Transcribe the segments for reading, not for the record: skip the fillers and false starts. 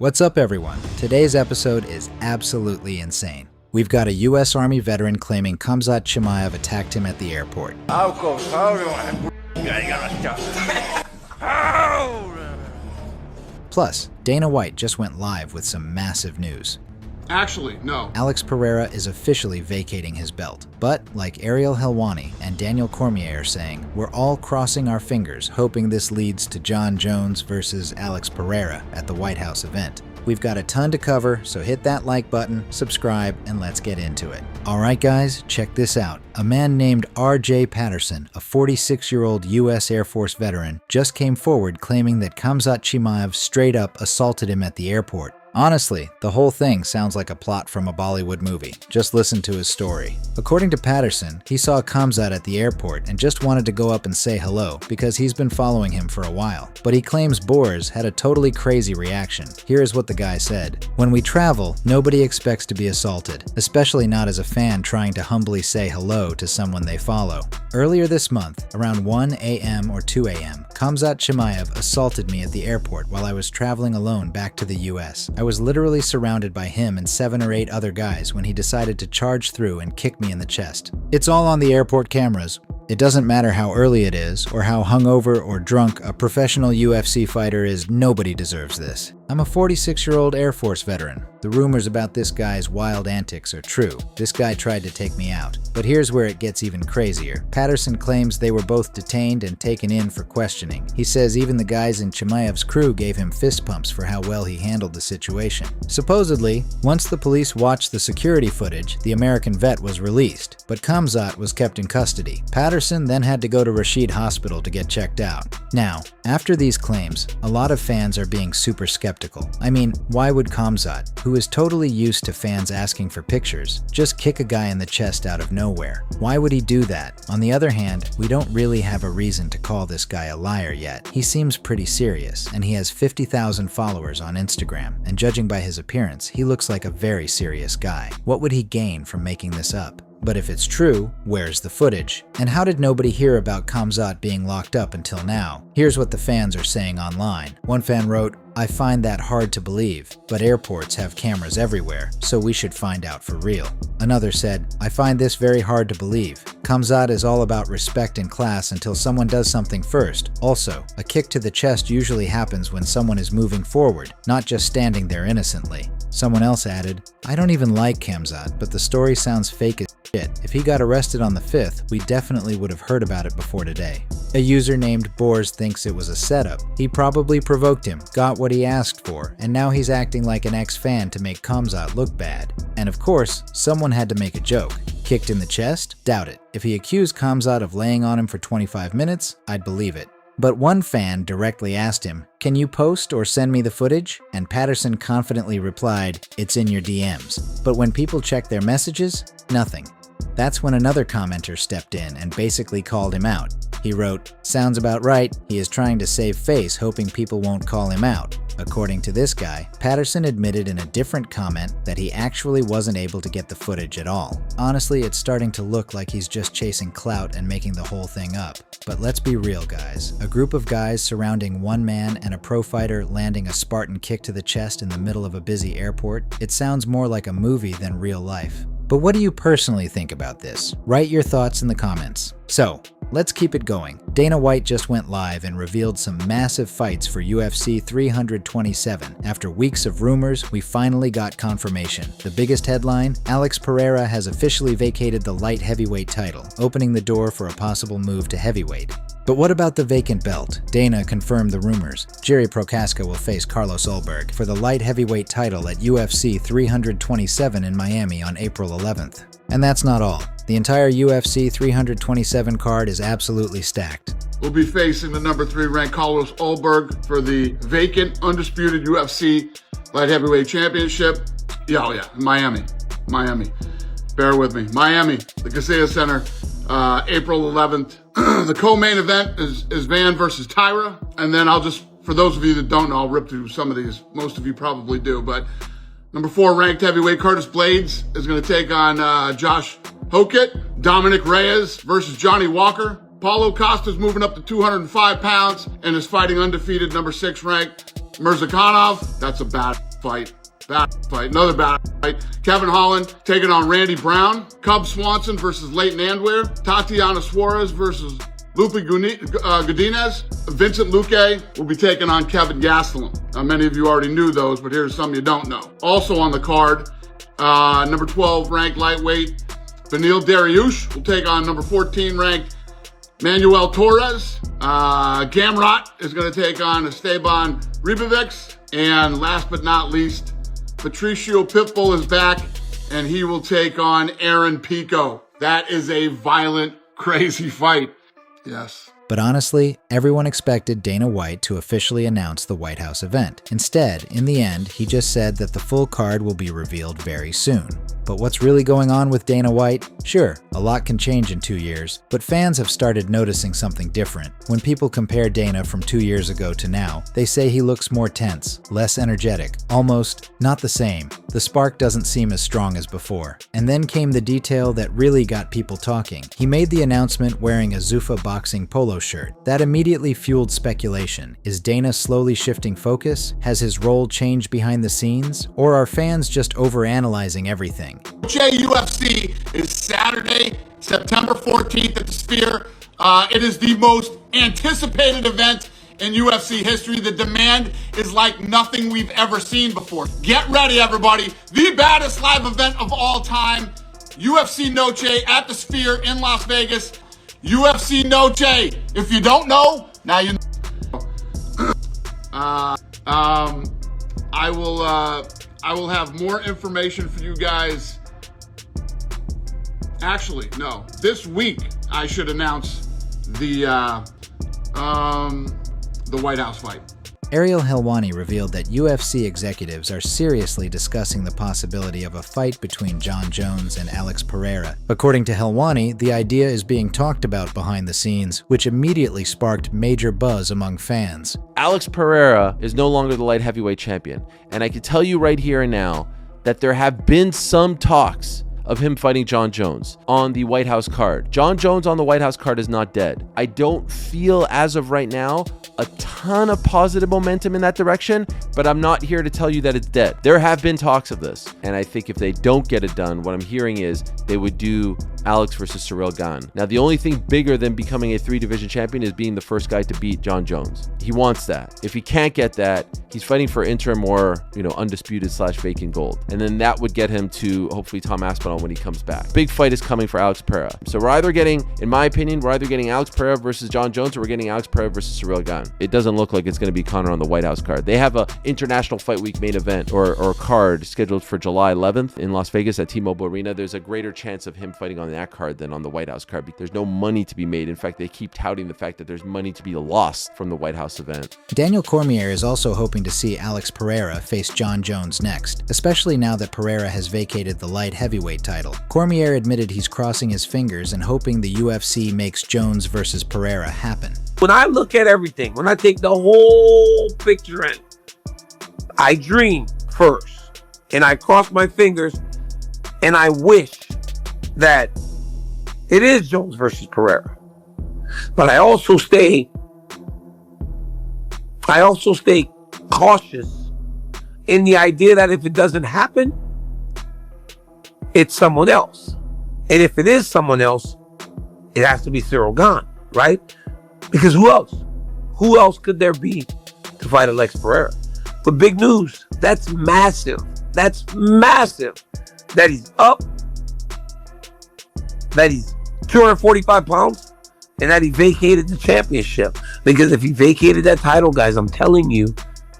What's up, everyone? Today's episode is absolutely insane. We've got a U.S. Army veteran claiming Khamzat Chimaev attacked him at the airport. Plus, Dana White just went live with some massive news. Actually, no. Alex Pereira is officially vacating his belt. But, like Ariel Helwani and Daniel Cormier are saying, we're all crossing our fingers, hoping this leads to John Jones versus Alex Pereira at the White House event. We've got a ton to cover, so hit that like button, subscribe, and let's get into it. Alright guys, check this out. A man named R.J. Patterson, a 46-year-old U.S. Air Force veteran, just came forward claiming that Khamzat Chimaev straight up assaulted him at the airport. Honestly, the whole thing sounds like a plot from a Bollywood movie. Just listen to his story. According to Patterson, he saw Khamzat at the airport and just wanted to go up and say hello because he's been following him for a while. But he claims Boers had a totally crazy reaction. Here's what the guy said. "When we travel, nobody expects to be assaulted, especially not as a fan trying to humbly say hello to someone they follow. Earlier this month, around 1 a.m. or 2 a.m., Khamzat Chimaev assaulted me at the airport while I was traveling alone back to the US. I was literally surrounded by him and 7 or 8 other guys when he decided to charge through and kick me in the chest. It's all on the airport cameras. It doesn't matter how early it is, or how hungover or drunk a professional UFC fighter is, nobody deserves this. I'm a 46-year-old Air Force veteran. The rumors about this guy's wild antics are true. This guy tried to take me out. But here's where it gets even crazier. Patterson claims they were both detained and taken in for questioning. He says even the guys in Chimaev's crew gave him fist pumps for how well he handled the situation. Supposedly, once the police watched the security footage, the American vet was released, but Khamzat was kept in custody. Patterson then had to go to Rashid Hospital to get checked out. Now, after these claims, a lot of fans are being super skeptical. I mean, why would Khamzat, who is totally used to fans asking for pictures, just kick a guy in the chest out of nowhere? Why would he do that? On the other hand, we don't really have a reason to call this guy a liar yet. He seems pretty serious, and he has 50,000 followers on Instagram, and judging by his appearance, he looks like a very serious guy. What would he gain from making this up? But if it's true, where's the footage? And how did nobody hear about Khamzat being locked up until now? Here's what the fans are saying online. One fan wrote, "I find that hard to believe, but airports have cameras everywhere, so we should find out for real." Another said, "I find this very hard to believe. Khamzat is all about respect and class until someone does something first. Also, a kick to the chest usually happens when someone is moving forward, not just standing there innocently." Someone else added, "I don't even like Khamzat, but the story sounds fake as shit. If he got arrested on the 5th, we definitely would have heard about it before today." A user named Boers thinks it was a setup. He probably provoked him, got what he asked for, and now he's acting like an ex-fan to make Khamzat look bad. And of course, someone had to make a joke. Kicked in the chest? Doubt it. If he accused Khamzat of laying on him for 25 minutes, I'd believe it. But one fan directly asked him, "Can you post or send me the footage?" And Patterson confidently replied, "It's in your DMs." But when people check their messages, nothing. That's when another commenter stepped in and basically called him out. He wrote, "Sounds about right. He is trying to save face, hoping people won't call him out." According to this guy, Patterson admitted in a different comment that he actually wasn't able to get the footage at all. Honestly, it's starting to look like he's just chasing clout and making the whole thing up. But let's be real, guys. A group of guys surrounding one man and a pro fighter landing a Spartan kick to the chest in the middle of a busy airport? It sounds more like a movie than real life. But what do you personally think about this? Write your thoughts in the comments. So, let's keep it going. Dana White just went live and revealed some massive fights for UFC 327. After weeks of rumors, we finally got confirmation. The biggest headline, Alex Pereira has officially vacated the light heavyweight title, opening the door for a possible move to heavyweight. But what about the vacant belt? Dana confirmed the rumors. Jerry Prochaska will face Carlos Ulberg for the light heavyweight title at UFC 327 in Miami on April 11th. And that's not all. The entire UFC 327 card is absolutely stacked. We'll be facing the number 3 ranked Carlos Ulberg for the vacant, undisputed UFC light heavyweight championship. Yeah, Miami. Bear with me. Miami, the Kaseya Center, April 11th. The co-main event is Van versus Tyra. And then I'll just, for those of you that don't know, I'll rip through some of these. Most of you probably do, but number 4 ranked heavyweight Curtis Blades is going to take on Josh Hokett. Dominic Reyes versus Johnny Walker. Paulo Costa's moving up to 205 pounds and is fighting undefeated number 6 ranked Mirzakhanov. That's a bad fight. Another bad fight. Kevin Holland taking on Randy Brown. Cub Swanson versus Leighton Andweir. Tatiana Suarez versus Lupe Godinez. Vincent Luque will be taking on Kevin Gastelum. Now, many of you already knew those, but here's some you don't know. Also on the card, number 12 ranked lightweight Beneil Dariush will take on number 14 ranked Manuel Torres. Gamrot is going to take on Esteban Ribovics. And last but not least, Patricio Pitbull is back, and he will take on Aaron Pico. That is a violent, crazy fight. Yes. But honestly, everyone expected Dana White to officially announce the White House event. Instead, in the end, he just said that the full card will be revealed very soon. But what's really going on with Dana White? Sure, a lot can change in 2 years, but fans have started noticing something different. When people compare Dana from 2 years ago to now, they say he looks more tense, less energetic, almost not the same. The spark doesn't seem as strong as before. And then came the detail that really got people talking. He made the announcement wearing a Zuffa boxing polo shirt. That immediately fueled speculation. Is Dana slowly shifting focus? Has his role changed behind the scenes? Or are fans just overanalyzing everything? UFC is Saturday, September 14th at the Sphere. It is the most anticipated event in UFC history. The demand is like nothing we've ever seen before. Get ready, everybody. The baddest live event of all time. UFC Noche at the Sphere in Las Vegas. UFC Noche. If you don't know, now you know. I will have more information for you guys. Actually, no. This week I should announce the White House fight. Ariel Helwani revealed that UFC executives are seriously discussing the possibility of a fight between Jon Jones and Alex Pereira. According to Helwani, the idea is being talked about behind the scenes, which immediately sparked major buzz among fans. Alex Pereira is no longer the light heavyweight champion, and I can tell you right here and now that there have been some talks of him fighting Jon Jones on the White House card. Jon Jones on the White House card is not dead. I don't feel, as of right now, a ton of positive momentum in that direction, but I'm not here to tell you that it's dead. There have been talks of this, and I think if they don't get it done, what I'm hearing is they would do Alex versus Ciryl Gane. Now, the only thing bigger than becoming a 3-division champion is being the first guy to beat Jon Jones. He wants that. If he can't get that, he's fighting for interim or, undisputed / vacant gold. And then that would get him to, hopefully, Tom Aspinall when he comes back. Big fight is coming for Alex Pereira. So we're either getting, in my opinion, Alex Pereira versus Jon Jones, or we're getting Alex Pereira versus Ciryl Gane. It doesn't look like it's going to be Conor on the White House card. They have a International Fight Week main event or card scheduled for July 11th in Las Vegas at T-Mobile Arena. There's a greater chance of him fighting on that card than on the White House card, because there's no money to be made. In fact, they keep touting the fact that there's money to be lost from the White House event. Daniel Cormier is also hoping to see Alex Pereira face Jon Jones next, especially now that Pereira has vacated the light heavyweight title. Cormier admitted he's crossing his fingers and hoping the UFC makes Jones versus Pereira happen. When I look at everything, when I take the whole picture in, I dream first, and I cross my fingers, and I wish that it is Jones versus Pereira. But I also stay cautious in the idea that if it doesn't happen, it's someone else. And if it is someone else, it has to be Ciryl Gane, right? Because who else? Who else could there be to fight Alex Pereira? But big news, that's massive. That's massive. That he's up, that he's 245 pounds, and that he vacated the championship. Because if he vacated that title, guys, I'm telling you,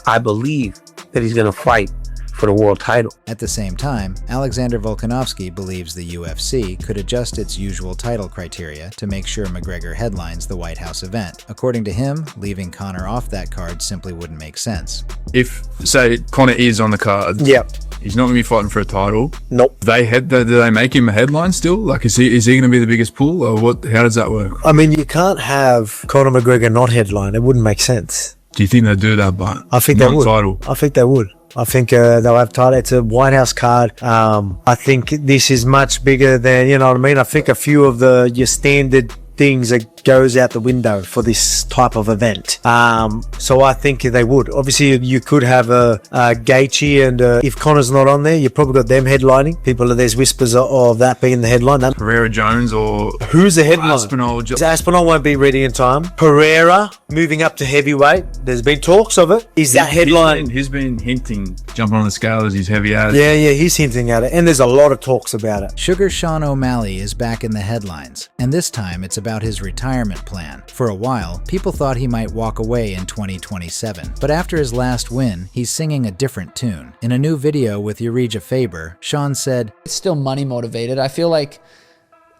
I believe that he's going to fight for the world title. At the same time, Alexander Volkanovski believes the UFC could adjust its usual title criteria to make sure McGregor headlines the White House event. According to him, leaving Conor off that card simply wouldn't make sense. If, say, Conor is on the card, he's not going to be fighting for a title. Nope. Do they make him a headline still? Like, is he going to be the biggest pull, or what? How does that work? I mean, you can't have Conor McGregor not headline. It wouldn't make sense. Do you think they do that? But I think they would. Title. I think they would. I think they'll have title. It's a White House card. I think this is much bigger than, you know what I mean? I think a few of your standard things are goes out the window for this type of event. So I think they would. Obviously, you could have a Gaethje, and if Conor's not on there, you probably got them headlining. There's whispers of that being the headline. Pereira Jones or Who's the headline? Aspinall. Aspinall won't be ready in time. Pereira moving up to heavyweight. There's been talks of it. Is that headline? He's been hinting, jumping on the scale as he's heavy as. Yeah, he's hinting at it. And there's a lot of talks about it. Sugar Sean O'Malley is back in the headlines, and this time it's about his retirement plan. For a while, people thought he might walk away in 2027, but after his last win, he's singing a different tune. In a new video with Urija Faber, Sean said, "It's still money motivated. I feel like,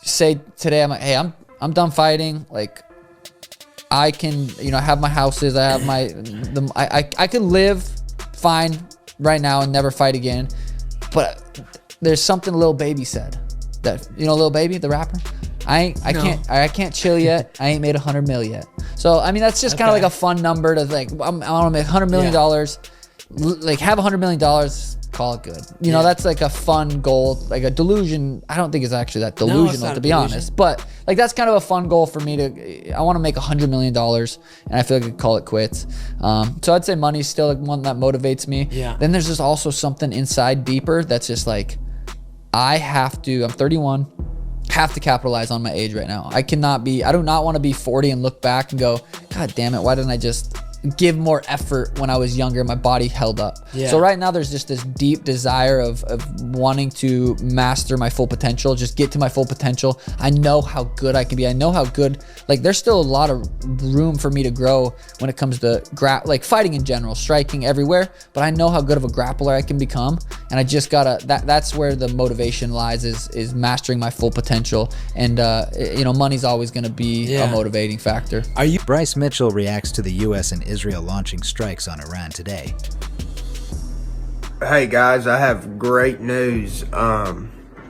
say today, I'm like, hey, I'm done fighting. Like, I can, have my houses. I have I could live fine right now and never fight again. But there's something Lil Baby said. That Lil Baby, the rapper. I can't chill yet. I ain't made 100 mil yet. So I mean, that's just kind of like a fun number to like. I want to make $100 million. Like have $100 million. Call it good. That's like a fun goal, like a delusion. I don't think it's actually that delusional, to be honest. But like that's kind of a fun goal for me to. I want to make $100 million, and I feel like I could call it quits. So I'd say money's still like one that motivates me. Yeah. Then there's just also something inside deeper that's just like, I'm 31. Have to capitalize on my age right now. I do not want to be 40 and look back and go, God damn it, why didn't I just give more effort when I was younger? My body held up. Yeah. So right now there's just this deep desire of wanting to master my full potential, just get to my full potential. I know how good I can be. I know how good, like there's still a lot of room for me to grow when it comes to like fighting in general, striking everywhere, but I know how good of a grappler I can become. And I just gotta, that's where the motivation lies, is mastering my full potential. And money's always gonna be a motivating factor. Bryce Mitchell reacts to the US and Israel launching strikes on Iran today. Hey guys, I have great news.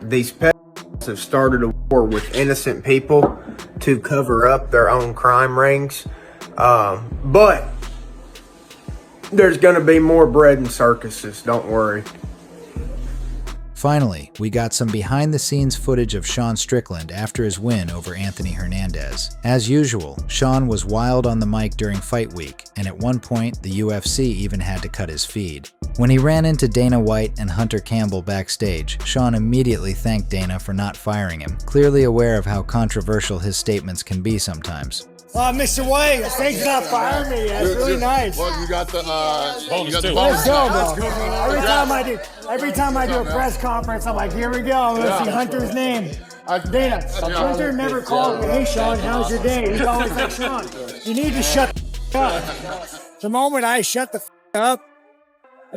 These pedophiles have started a war with innocent people to cover up their own crime rings. But there's gonna be more bread and circuses, don't worry. Finally, we got some behind-the-scenes footage of Sean Strickland after his win over Anthony Hernandez. As usual, Sean was wild on the mic during fight week, and at one point, the UFC even had to cut his feed. When he ran into Dana White and Hunter Campbell backstage, Sean immediately thanked Dana for not firing him, clearly aware of how controversial his statements can be sometimes. Mr. White, thanks for not firing me. That's really nice. Well, you got the bonus. Let's go, bro. Every time I do a press conference, I'm like, here we go. I'm gonna see Hunter's name. Dana, Hunter never called me, hey Sean, how's your day? He's always like, Sean, you need to shut the up. The moment I shut the up,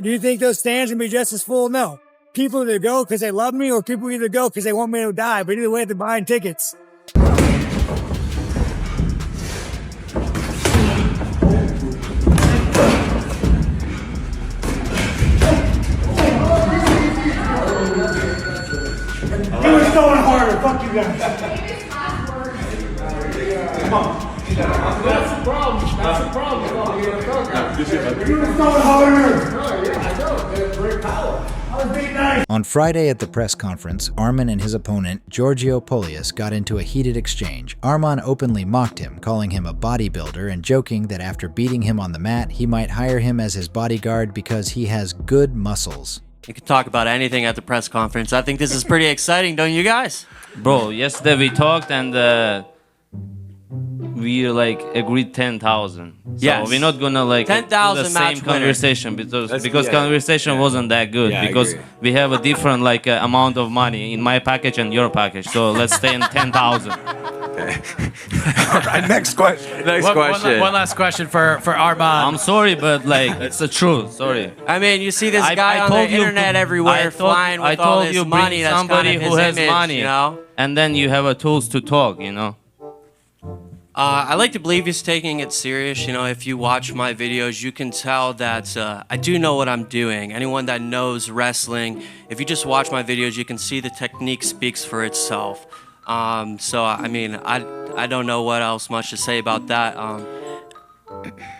do you think those stands will be just as full? No. People either go because they love me, or people either go because they want me to die. But either way, they're buying tickets. He was going harder. Fuck you guys. Come on. That's the problem. That's the problem. He was going harder. I know. Great power. I was being nice. On Friday at the press conference, Arman and his opponent, Giorgio Polius, got into a heated exchange. Arman openly mocked him, calling him a bodybuilder and joking that after beating him on the mat, he might hire him as his bodyguard because he has good muscles. You can talk about anything at the press conference. I think this is pretty exciting, don't you guys? Bro, yesterday we talked and we agreed 10,000. So yes. We're not gonna 10,000 the same conversation because conversation wasn't that good because we have a different amount of money in my package and your package. So let's stay in 10,000. All right, next question. One last question for Arman. I'm sorry, but it's the truth. Sorry. I mean, you see this guy on the internet everywhere flying with all this money. That's somebody kind of who his has image, money, you know? And then you have tools to talk, I like to believe he's taking it serious. If you watch my videos, you can tell that I do know what I'm doing. Anyone that knows wrestling, if you just watch my videos, you can see the technique speaks for itself. So, I mean, I don't know what else much to say about that.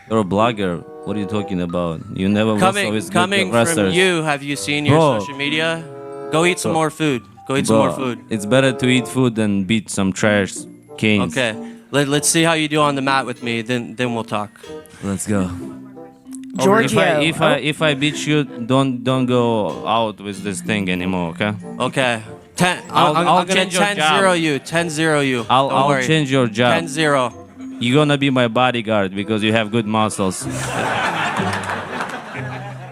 You're a blogger. What are you talking about? You never wrestle with coming wrestlers. from you, have you seen your social media? Go eat some more food. Go eat some more food. It's better to eat food than beat some trash kings. Okay. Let's see how you do on the mat with me. Then we'll talk. Let's go. Giorgio. If I beat you, don't go out with this thing anymore, okay? Okay. I'll I'm gonna change your 10-0 job. you. 10-0 you. I'll change your job. 10-0. You're gonna be my bodyguard because you have good muscles.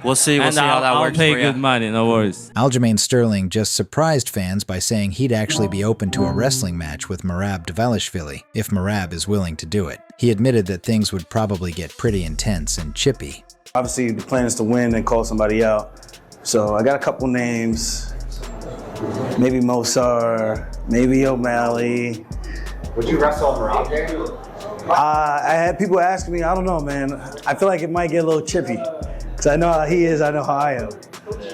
We'll see how that I'll works pay for you. good money, no worries. Aljamain Sterling just surprised fans by saying he'd actually be open to a wrestling match with Merab Dvalishvili if Merab is willing to do it. He admitted that things would probably get pretty intense and chippy. Obviously, the plan is to win and call somebody out. So I got a couple names. Maybe Mosar, maybe O'Malley. Would you wrestle Merab? I had people asking me, I don't know, man. I feel like it might get a little chippy. Because I know how he is, I know how I am.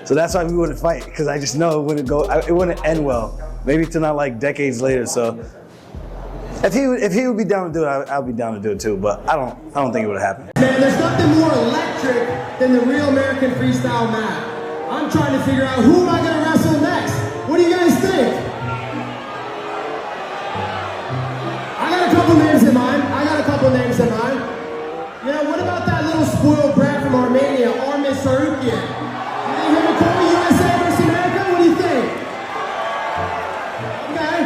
So that's why we wouldn't fight, because I just know it wouldn't end well. Maybe till not like decades later. So if he would be down to do it, I'll be down to do it too. But I don't think it would happen. Man, there's nothing more electric than the real American freestyle mat. I'm trying to figure out who am I going to wrestle next. What do you guys think? I got a couple names in mind. Yeah, what about that little spoiled brat from Armenia, Arman Tsarukyan? You think him and Cody USA versus America? What do you think? Okay.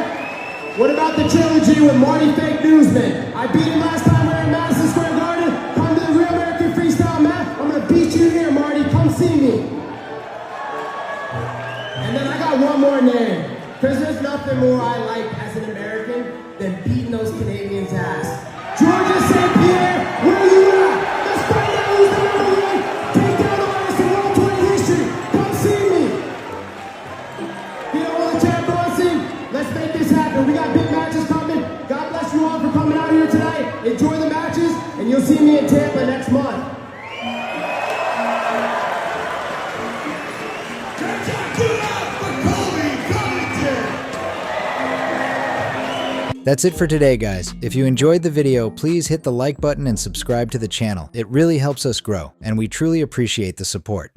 What about the trilogy with Marty Fake Newsman? I beat him last time we were in Madison Square Garden. Come to the Real American Freestyle mat. I'm going to beat you here, Marty. Come see me. And then I got one more name. Because there's nothing more I like as an American than beating those Canadians' ass. Georgia St. Pierre, where are you at? Let's find out who's the number one takedown artist in World Tour history. Come see me. You know what, Chad Bronson? Let's make this happen. We got big matches coming. God bless you all for coming out here tonight. Enjoy the matches, and you'll see me in Tampa next month. That's it for today, guys. If you enjoyed the video, please hit the like button and subscribe to the channel. It really helps us grow, and we truly appreciate the support.